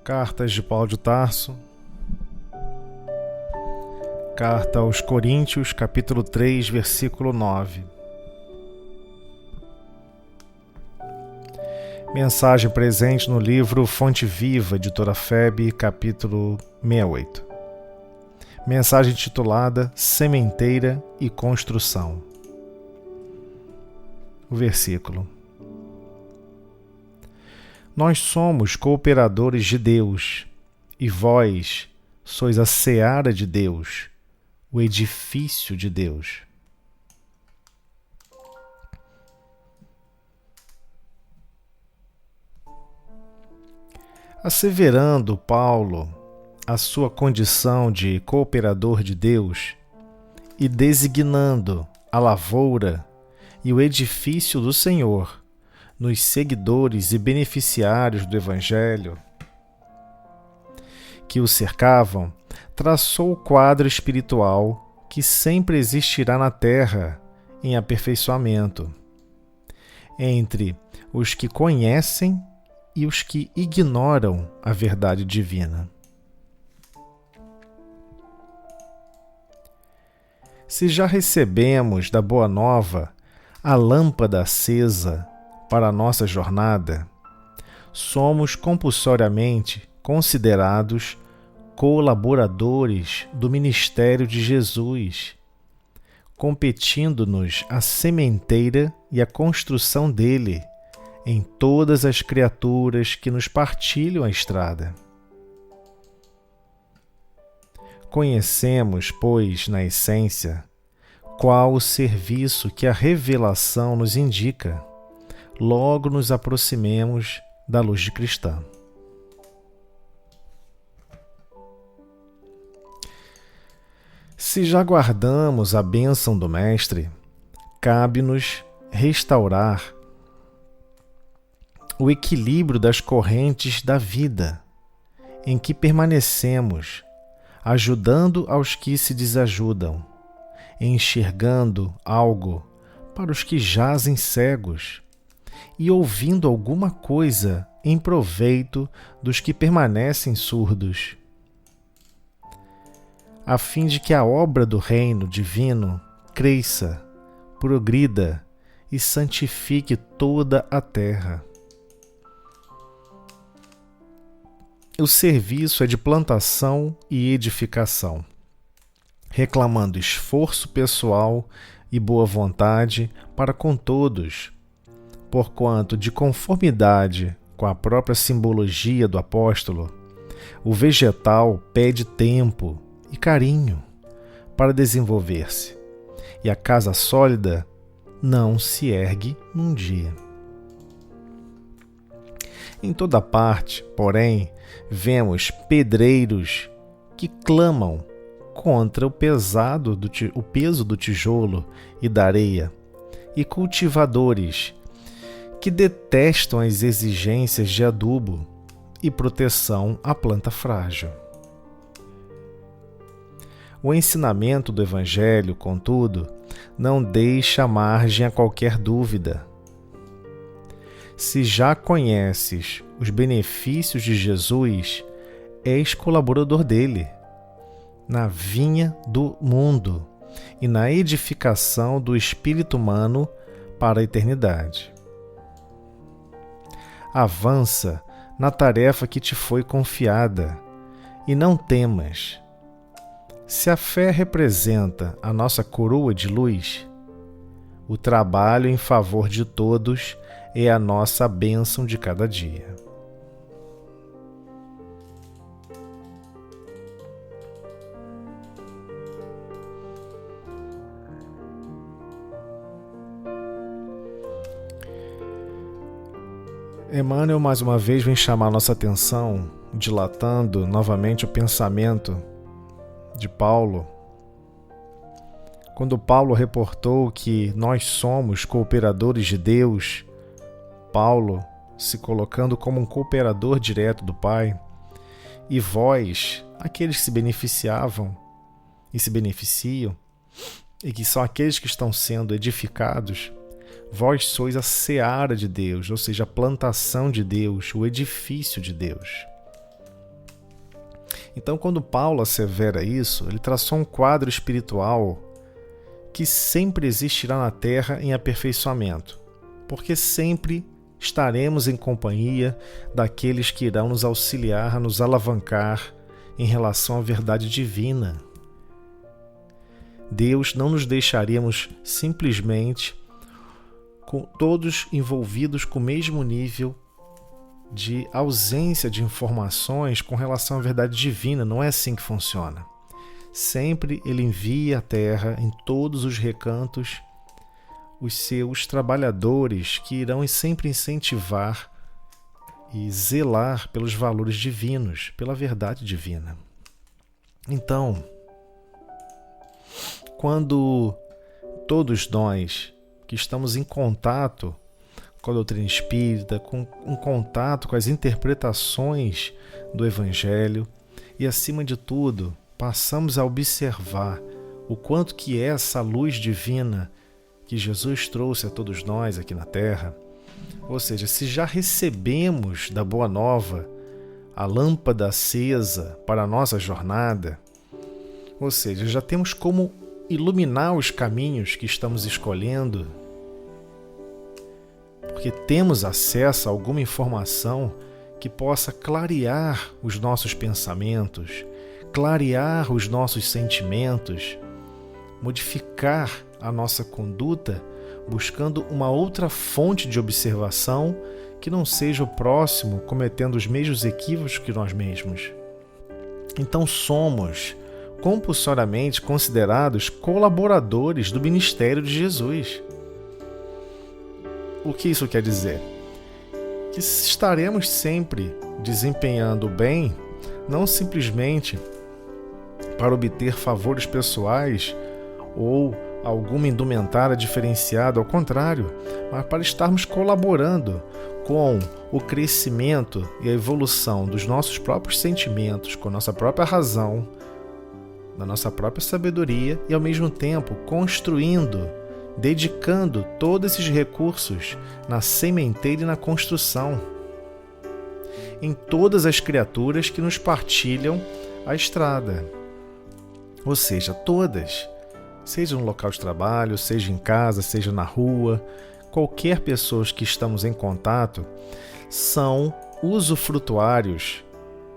Cartas de Paulo de Tarso. Carta aos Coríntios, capítulo 3, versículo 9. Mensagem presente no livro Fonte Viva, editora FEB, capítulo 68. Mensagem titulada Sementeira e Construção. O versículo: Nós somos cooperadores de Deus, e vós sois a seara de Deus, o edifício de Deus. Asseverando Paulo a sua condição de cooperador de Deus e designando a lavoura e o edifício do Senhor nos seguidores e beneficiários do Evangelho que o cercavam, traçou o quadro espiritual que sempre existirá na Terra em aperfeiçoamento, entre os que conhecem e os que ignoram a verdade divina. Se já recebemos da Boa Nova a lâmpada acesa para a nossa jornada, somos compulsoriamente considerados colaboradores do ministério de Jesus, competindo-nos a sementeira e a construção dele em todas as criaturas que nos partilham a estrada. Conhecemos, pois, na essência, qual o serviço que a revelação nos indica, logo nos aproximemos da luz de cristã. Se já guardamos a bênção do Mestre, cabe-nos restaurar o equilíbrio das correntes da vida em que permanecemos, ajudando aos que se desajudam, enxergando algo para os que jazem cegos e ouvindo alguma coisa em proveito dos que permanecem surdos, a fim de que a obra do reino divino cresça, progrida e santifique toda a terra. O serviço é de plantação e edificação, reclamando esforço pessoal e boa vontade para com todos, porquanto, de conformidade com a própria simbologia do apóstolo, o vegetal pede tempo e carinho para desenvolver-se, e a casa sólida não se ergue num dia. Em toda parte, porém, vemos pedreiros que clamam contra o peso do tijolo e da areia, e cultivadores que detestam as exigências de adubo e proteção à planta frágil. O ensinamento do Evangelho, contudo, não deixa margem a qualquer dúvida. Se já conheces os benefícios de Jesus, és colaborador dele, na vinha do mundo e na edificação do espírito humano para a eternidade. Avança na tarefa que te foi confiada e não temas. Se a fé representa a nossa coroa de luz, o trabalho em favor de todos é a nossa bênção de cada dia. Emmanuel mais uma vez vem chamar nossa atenção, dilatando novamente o pensamento de Paulo, quando Paulo reportou que nós somos cooperadores de Deus, Paulo se colocando como um cooperador direto do Pai, e vós, aqueles que se beneficiavam e se beneficiam, e que são aqueles que estão sendo edificados, vós sois a seara de Deus, ou seja, a plantação de Deus, o edifício de Deus. Então, quando Paulo assevera isso, ele traçou um quadro espiritual que sempre existirá na Terra em aperfeiçoamento, porque sempre estaremos em companhia daqueles que irão nos auxiliar a nos alavancar em relação à verdade divina. Deus não nos deixaríamos simplesmente com todos envolvidos com o mesmo nível de ausência de informações com relação à verdade divina. Não é assim que funciona. Sempre Ele envia à Terra, em todos os recantos, os seus trabalhadores que irão sempre incentivar e zelar pelos valores divinos, pela verdade divina. Então, quando todos nós que estamos em contato com a doutrina espírita, em contato com as interpretações do Evangelho e, acima de tudo, passamos a observar o quanto que é essa luz divina que Jesus trouxe a todos nós aqui na Terra, ou seja, se já recebemos da Boa Nova a lâmpada acesa para a nossa jornada, ou seja, já temos como iluminar os caminhos que estamos escolhendo, porque temos acesso a alguma informação que possa clarear os nossos pensamentos, clarear os nossos sentimentos, modificar a nossa conduta, buscando uma outra fonte de observação que não seja o próximo cometendo os mesmos equívocos que nós mesmos. Então somos compulsoriamente considerados colaboradores do ministério de Jesus. O que isso quer dizer? Que estaremos sempre desempenhando o bem, não simplesmente para obter favores pessoais ou alguma indumentária diferenciada, ao contrário, mas para estarmos colaborando com o crescimento e a evolução dos nossos próprios sentimentos, com a nossa própria razão, da nossa própria sabedoria e, ao mesmo tempo, construindo, dedicando todos esses recursos na sementeira e na construção, em todas as criaturas que nos partilham a estrada. Ou seja, todas, seja no local de trabalho, seja em casa, seja na rua, qualquer pessoa que estamos em contato, são usufrutuários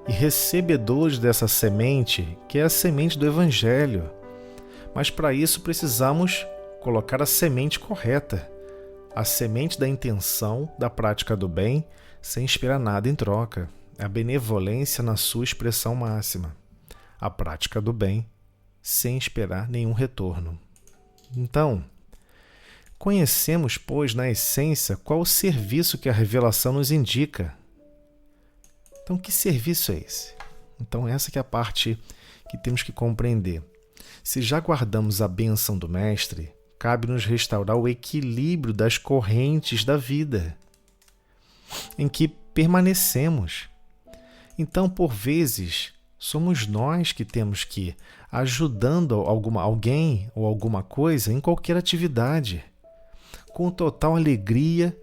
e recebedores dessa semente, que é a semente do Evangelho. Mas para isso precisamos colocar a semente correta, a semente da intenção, da prática do bem, sem esperar nada em troca. A benevolência na sua expressão máxima. A prática do bem, sem esperar nenhum retorno. Então, conhecemos, pois, na essência, qual o serviço que a revelação nos indica. Então, que serviço é esse? Então, essa que é a parte que temos que compreender. Se já guardamos a bênção do Mestre, cabe-nos restaurar o equilíbrio das correntes da vida, em que permanecemos. Então, por vezes, somos nós que temos que ir ajudando alguém ou alguma coisa em qualquer atividade, com total alegria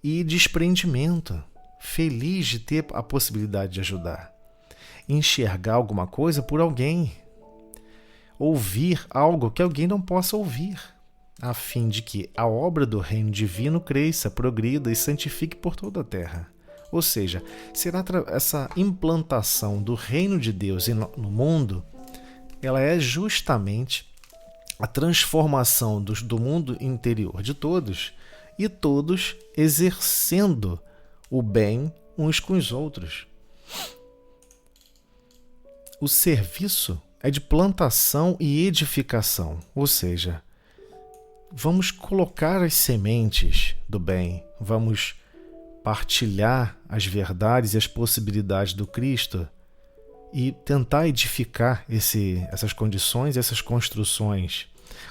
e desprendimento, feliz de ter a possibilidade de ajudar, enxergar alguma coisa por alguém, ouvir algo que alguém não possa ouvir, a fim de que a obra do reino divino cresça, progrida e santifique por toda a terra. Ou seja, será essa implantação do reino de Deus no mundo, ela é justamente a transformação do mundo interior de todos, e todos exercendo o bem uns com os outros. O serviço é de plantação e edificação, ou seja, vamos colocar as sementes do bem, vamos partilhar as verdades e as possibilidades do Cristo e tentar edificar essas condições, essas construções.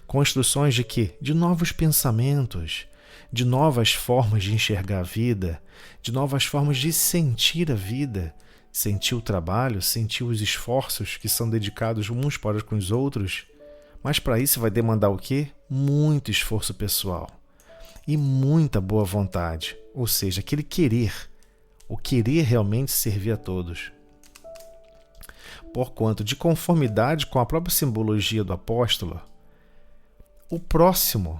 Construções de quê? De novos pensamentos, de novas formas de enxergar a vida, de novas formas de sentir a vida, sentir o trabalho, sentir os esforços que são dedicados uns para com os outros. Mas para isso vai demandar o quê? Muito esforço pessoal e muita boa vontade, ou seja, aquele querer, o querer realmente servir a todos. porquanto, de conformidade com a própria simbologia do apóstolo, o próximo,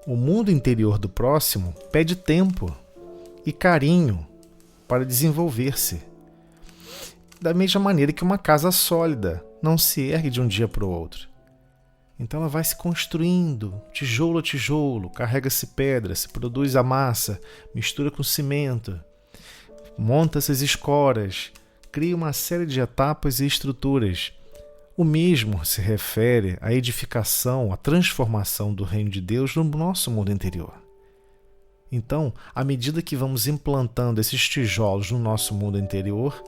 o mundo interior do próximo, pede tempo e carinho para desenvolver-se. Da mesma maneira que uma casa sólida não se ergue de um dia para o outro. Então ela vai se construindo, tijolo a tijolo, carrega-se pedra, se produz a massa, mistura com cimento, monta-se as escoras, cria uma série de etapas e estruturas. O mesmo se refere à edificação, à transformação do reino de Deus no nosso mundo interior. Então, à medida que vamos implantando esses tijolos no nosso mundo interior,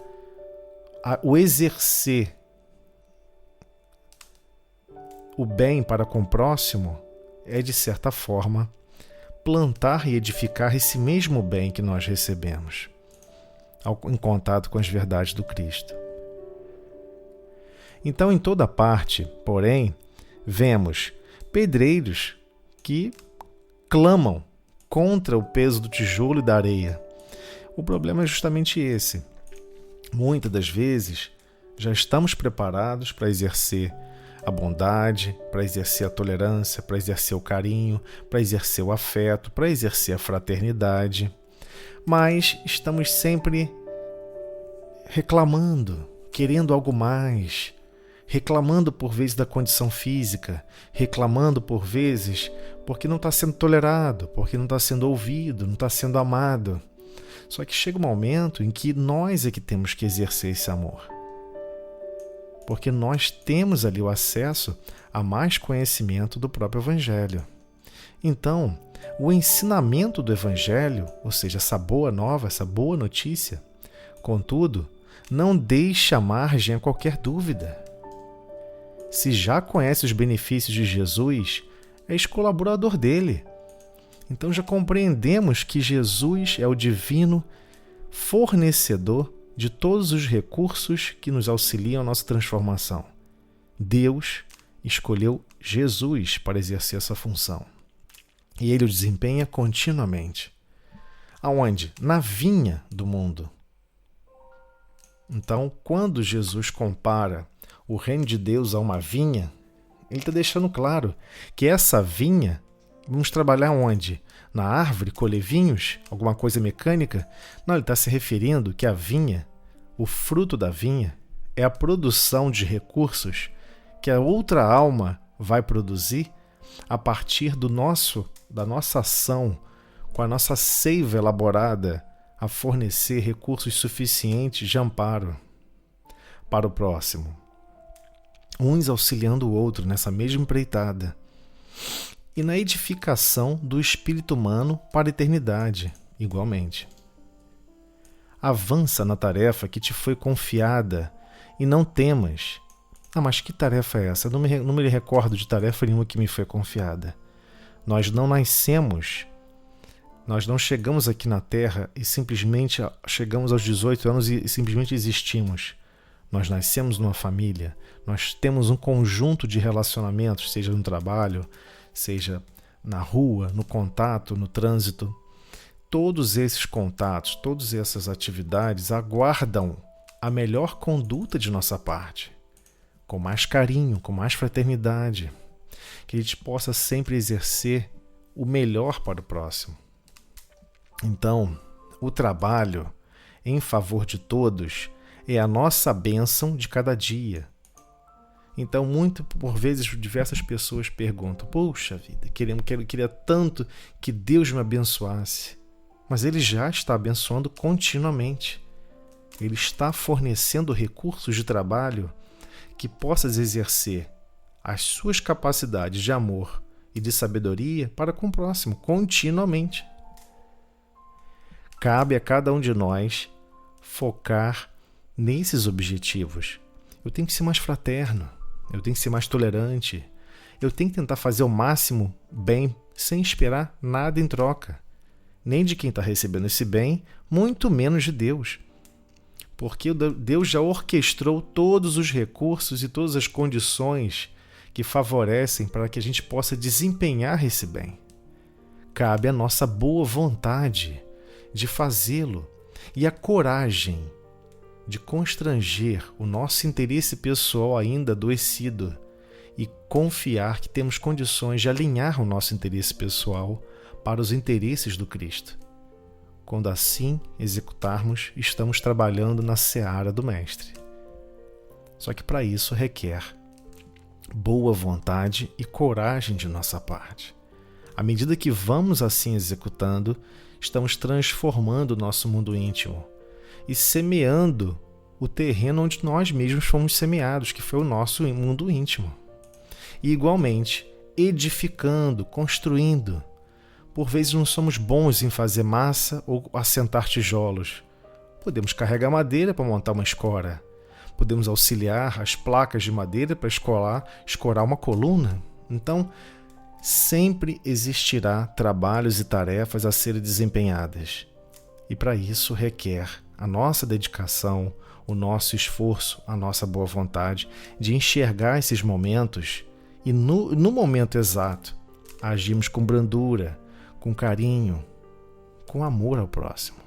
o exercer o bem para com o próximo é, de certa forma, plantar e edificar esse mesmo bem que nós recebemos em contato com as verdades do Cristo. Então, em toda parte, porém, vemos pedreiros que clamam contra o peso do tijolo e da areia. O problema é justamente esse. Muitas das vezes, já estamos preparados para exercer a bondade, para exercer a tolerância, para exercer o carinho, para exercer o afeto, para exercer a fraternidade, mas estamos sempre reclamando, querendo algo mais, reclamando por vezes da condição física, reclamando por vezes porque não está sendo tolerado, porque não está sendo ouvido, não está sendo amado. Só que chega um momento em que nós é que temos que exercer esse amor. Porque nós temos ali o acesso a mais conhecimento do próprio Evangelho. Então, o ensinamento do Evangelho, ou seja, essa boa nova, essa boa notícia, contudo, não deixa margem a qualquer dúvida. Se já conhece os benefícios de Jesus, és colaborador dele. Então já compreendemos que Jesus é o divino fornecedor de todos os recursos que nos auxiliam a nossa transformação. Deus escolheu Jesus para exercer essa função. E ele o desempenha continuamente. Aonde? Na vinha do mundo. Então, quando Jesus compara o reino de Deus a uma vinha, ele está deixando claro que essa vinha, vamos trabalhar onde? Na árvore, colher vinhos? Alguma coisa mecânica? Não, ele está se referindo que a vinha, o fruto da vinha, é a produção de recursos que a outra alma vai produzir a partir da nossa ação, com a nossa seiva elaborada, a fornecer recursos suficientes de amparo para o próximo. Uns auxiliando o outro nessa mesma empreitada. E na edificação do espírito humano para a eternidade, igualmente. Avança na tarefa que te foi confiada e não temas. Mas que tarefa é essa? Eu não me recordo de tarefa nenhuma que me foi confiada. Nós não nascemos, nós não chegamos aqui na Terra e simplesmente chegamos aos 18 anos e simplesmente existimos. Nós nascemos numa família, nós temos um conjunto de relacionamentos, seja no trabalho, seja na rua, no contato, no trânsito. Todos esses contatos, todas essas atividades aguardam a melhor conduta de nossa parte, com mais carinho, com mais fraternidade, que a gente possa sempre exercer o melhor para o próximo. Então, o trabalho em favor de todos é a nossa bênção de cada dia. Então, por vezes, diversas pessoas perguntam: poxa vida, queria tanto que Deus me abençoasse. Mas Ele já está abençoando continuamente. Ele está fornecendo recursos de trabalho que possas exercer as suas capacidades de amor e de sabedoria para com o próximo, continuamente. Cabe a cada um de nós focar nesses objetivos. Eu tenho que ser mais fraterno, eu tenho que ser mais tolerante, eu tenho que tentar fazer o máximo bem sem esperar nada em troca, nem de quem está recebendo esse bem, muito menos de Deus. Porque Deus já orquestrou todos os recursos e todas as condições que favorecem para que a gente possa desempenhar esse bem. Cabe a nossa boa vontade de fazê-lo e a coragem de constranger o nosso interesse pessoal ainda adoecido e confiar que temos condições de alinhar o nosso interesse pessoal para os interesses do Cristo. Quando assim executarmos, estamos trabalhando na seara do Mestre. Só que para isso requer boa vontade e coragem de nossa parte. À medida que vamos assim executando, estamos transformando o nosso mundo íntimo e semeando o terreno onde nós mesmos fomos semeados, que foi o nosso mundo íntimo. E igualmente, edificando, construindo. Por vezes não somos bons em fazer massa ou assentar tijolos. Podemos carregar madeira para montar uma escora. Podemos auxiliar as placas de madeira para escorar uma coluna. Então, sempre existirá trabalhos e tarefas a serem desempenhadas. E para isso requer a nossa dedicação, o nosso esforço, a nossa boa vontade de enxergar esses momentos e no momento exato agimos com brandura, com carinho, com amor ao próximo.